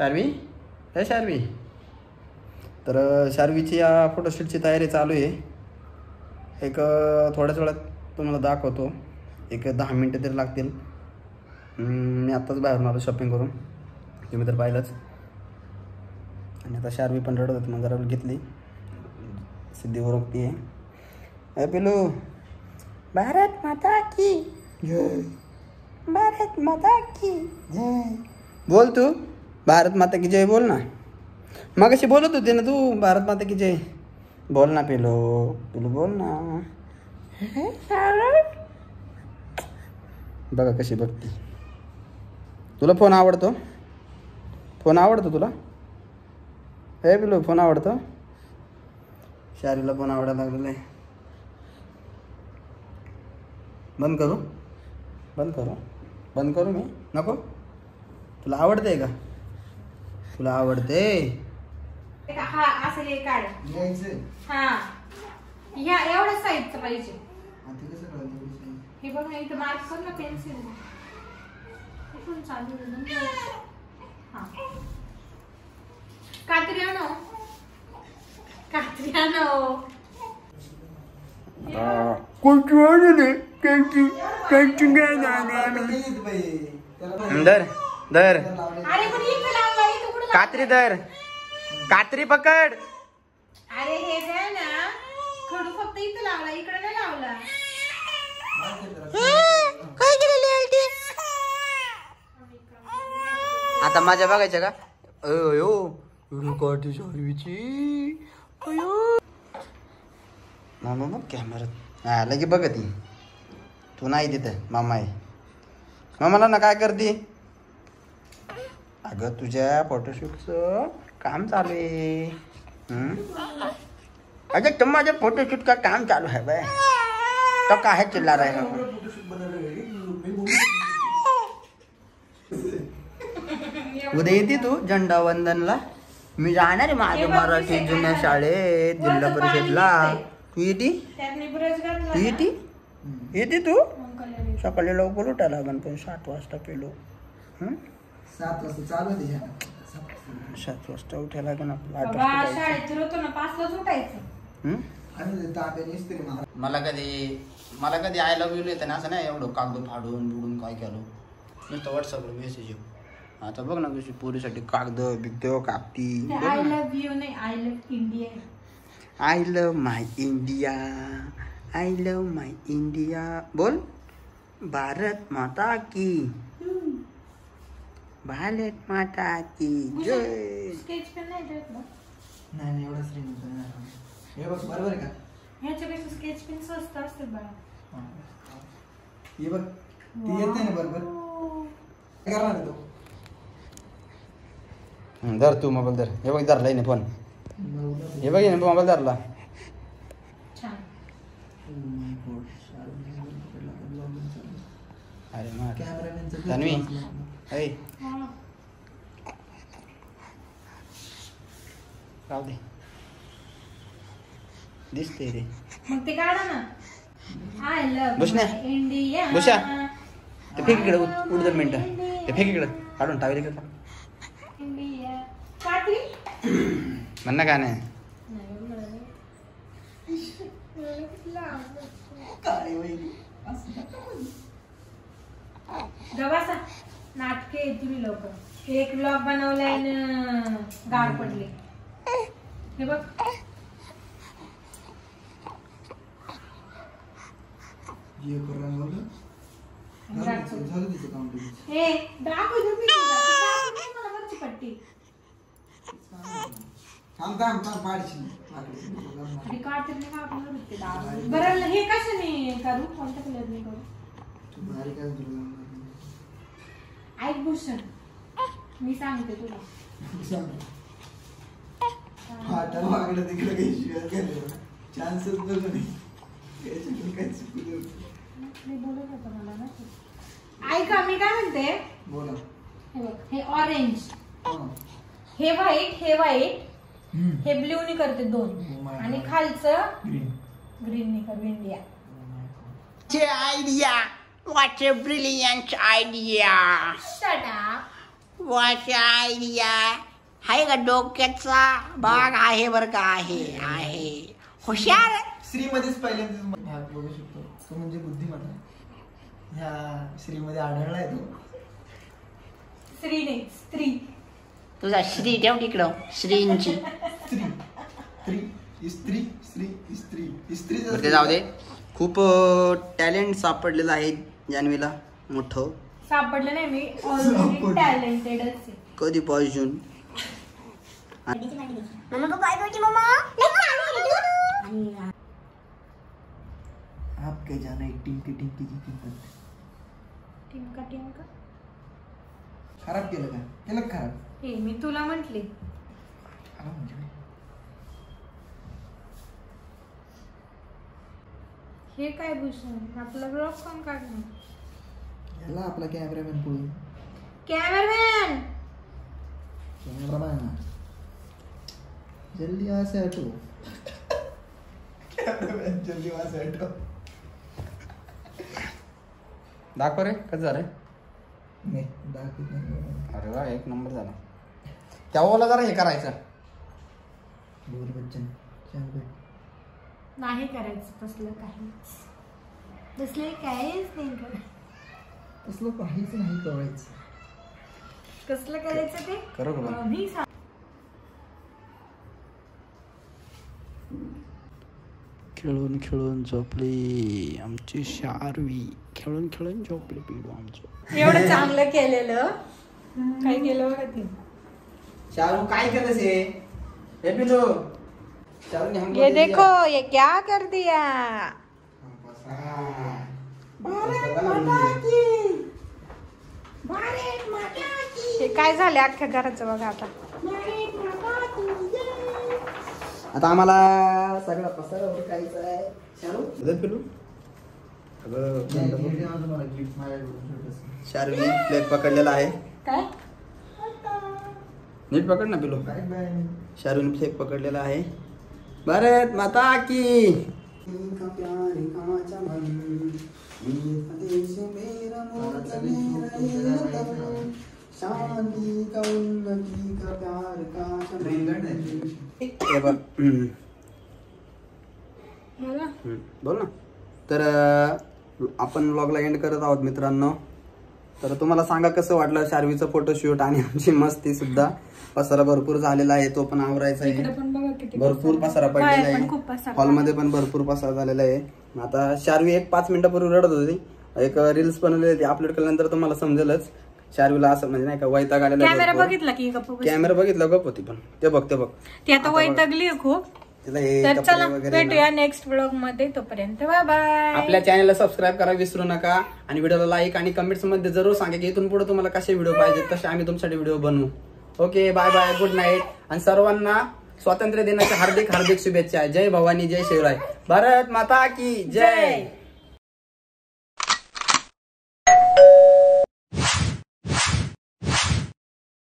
शार्वी हे शार्वी. तर शार्वीची या फोटोशूटची तयारी चालू आहे. एक थोड्याच वेळात तुम्हाला दाखवतो. एक 10 मिनटं तरी लागतील. मी आत्ताच बाहेरून आलो शॉपिंग करून, तुम्ही तर पाहिलंच. आणि आता शार्वी पण रडत होती, मग जरा घेतली. सिद्धी ओळखती आहे. पिलू भारत माता की जय, भारत माता की जय बोल. तू भारत माता की जय बोल ना. मग अशी बोलत होती ना तू, भारत माता की जय बोल ना. पिलू पिलू बोल ना. बघा कशी बघती. तुला फोन आवडतो? फोन आवडतो तुला? हे पिलू फोन आवडतो? शारीला फोन आवडायला लागलेला आहे. बंद करू? बंद करू? बंद करू मी? नको? तुला आवडते का? तुला आवडते? हा असं हे काढ. हा ह्या एवढ्या साईजचं पाहिजे. हे बघ ना इथं मार्क कर ना पेन्सिल. इथून चालू. हा कात्री आणो, कात्री आणो. धर धर अरे पण इथं लावला, इथं कुठं कात्री धर. कात्री पकड. अरे हे द्या ना, खडू फक्त इथं लावला, इकडे नाही लावला. काय केलेली आता माझ्या बघायच्या का? अयो काठी शार्वीची. अयो मामा मग कॅमेरात हा लगे बघती. तू नाही तिथं, मामा आहे. मामाला ना काय करते? अगं तुझ्या फोटोशूटचं काम चालू आहे. अगं तुम माझ्या फोटोशूट का काम चालू है भाई. तो काहे चिल्ला रहे हो? उद्या येते तू झेंडा वंदनला? मी जाणार आहे माझ्या मराठी जुन्या शाळेत, जिल्हा परिषदला. तू येते? तू येते? येते तू? सकाळी लवकर उठायला लागेल, पण 7 वाजता पेलो. 7 वाजता चालू आहे. 7 वाजता उठायला लागेल आपल्याला. 8 बाबा वाजता शाळेत फिरवतो ना, 5 वाजता उठायचं. मला कधी आय लव्ह यू येतं ना असं नाही. एवढं कागद फाडून बुडून काय केलं नुसतं व्हॉट्सअपवर मेसेज येऊ. आता बघ ना कशी पोरीसाठी कागद बिगद कापती. आय लव्ह यू नाही, I love India. I love my India, I love my India बोल. भारत माता की, भारत माता की जय. स्केच पेन नाही देत ना? नाही एवढं श्रीमंत हे बघ बरोबर आहे का? ह्याच्यापेक्षा स्केच पेन स्वस्त असते बाळा. हे बघ ती येते ना बरोबर. काय करणार आहे तो? धर तू मोबाईल धर. हे बघ धरलाय ना फोन. हे बघ मोबाईल धरला. छान. अरे मा कॅमेरामॅनचं तन्वी ऐ राहू दे, दिसते रे. मग ते काढा ना. आय लव्ह बुशण्या. इंडिया. बुशा ते फेक इकडे उठ 2 मिनिटं. ते फेक इकडे काढून टावेल इकडे. इंडिया काठी म्हणणं काय नाही. काय होईल गवासा नाटके तुम्ही लोक. एक ब्लॉग बनवलाय न गार पडले. हे बघ जे करून झालं तिचं काम. हे दाखव तुम्ही मला वरची पट्टी. थांब पाडशी आणि काढते का आपण ते दाखव. बरं हे कशाने करू? कोणत्या कलरने करू? तू भारी काय तुला ऐक भूषण, मी सांगते तुला. फाटा मागलं तिकडे काही शेअर केलं चान्सच बघ नाही. काय बोलत होतं मला ना. ऐका मी काय म्हणते. बोला. हे बघ हे ऑरेंज, हे व्हाईट, हे ब्ल्यू नी करते 2 आणि खालचं ग्रीन नी करू. India. Idea. What a brilliant idea. Shut up. वाचा आयडिया हाय का डोक्याचा भाग आहे बरं का आहे हुशार श्रीमध्येच पहिल्यांदाच भाग बघू शकतो तो म्हणजे बुद्धिमत्ता ह्या श्रीमध्ये आढळलाय तो स्त्री नाही स्त्री तुझा श्री ठेव तिकडं श्रींची स्त्री बरं ते जाऊ दे. खूप टॅलेंट सापडलेलं आहे जान्हवीला मोठं. सापडलं नाही मी ऑलरेडी टॅलेंटेडच आहे. कधीपासून आप क्या जाना एक टिंकी टिंकी जी टिमका टिमका खराब केलं का खराब हे मी तुला म्हंटले. खराब म्हणजे हे काय भूषण आपला ब्लॉग कोण काढणार. याला आपला कॅमेरामॅन पुढे कॅमेरामॅन जल्दी वहां से हटो कॅमेरामॅन जल्दी वहां से हटो. दाखव रे कसं झालं. नाही दाखवत नाही. अरे वा एक नंबर झाला. तेव्हा जरा हे करायचं. बोल बच्चन चल नाही करायचं तसलं काहीच काहीच नाही करायचं. तसलं काहीच नाही करायचं. कसलं करायचं ते करू का बंद? मी सांग. खेळून खेळून झोपली आमची शारवी. खेळून खेळून झोपली पिढू आमचं. एवढं चांगलं केलेलं काय केलं बघा ते. शाहरुख काय केलं से हे पिलू शाहरुख ने हमको ये दे दिया. देखो ये क्या कर दिया. हे काय झाले अख्ख्या घराचं बघा आता. आता आम्हाला सगळा पसारा उरकायचा आहे. शाहरुख दे पिलू. शाहरुखने प्लेट पकडलेला आहे. काय नीट पकड ना पिलू. शाहरुखने प्लेट पकडलेला आहे. भारत माता की शांति का उन्नति का प्यार का बोल ना. तर आपण व्लॉगला एंड करत आहोत मित्रांनो. तर तुम्हाला सांगा कसं वाटलं शार्वीचं फोटोशूट आणि आमची मस्ती सुद्धा. पसारा भरपूर झालेला आहे तो पण आवरायचा आहे. भरपूर पसारा पडलेला आहे. हॉलमध्ये पण भरपूर पसारा झालेला आहे. आता शार्वी एक 5 मिनिटापूर्वी रडत होती. एक रील्स बनवलेली ती अपलोड केल्यानंतर तुम्हाला समजेलच शार्वीला असं म्हणजे नाही का वैताग आलेला. कॅमेरा बघितला की कॅमेरा बघितला गप होती पण ते बघ ती आता वैतागली खूप. तर चला भेटूया नेक्स्ट व्लॉग मध्ये. तोपर्यंत बाय बाय. आपल्या चॅनलला सबस्क्राईब करा विसरू नका आणि व्हिडिओला लाईक आणि कमेंट्स मध्ये जरूर सांगा की इथून पुढे तुम्हाला कसे व्हिडिओ पाहिजेत तसे आम्ही तुमच्यासाठी व्हिडिओ बनवू. Okay bye bye good night आणि सर्वांना स्वातंत्र्य दिनाच्या हार्दिक हार्दिक शुभेच्छा. जय भवानी जय शिवराय. भारत माता की जय.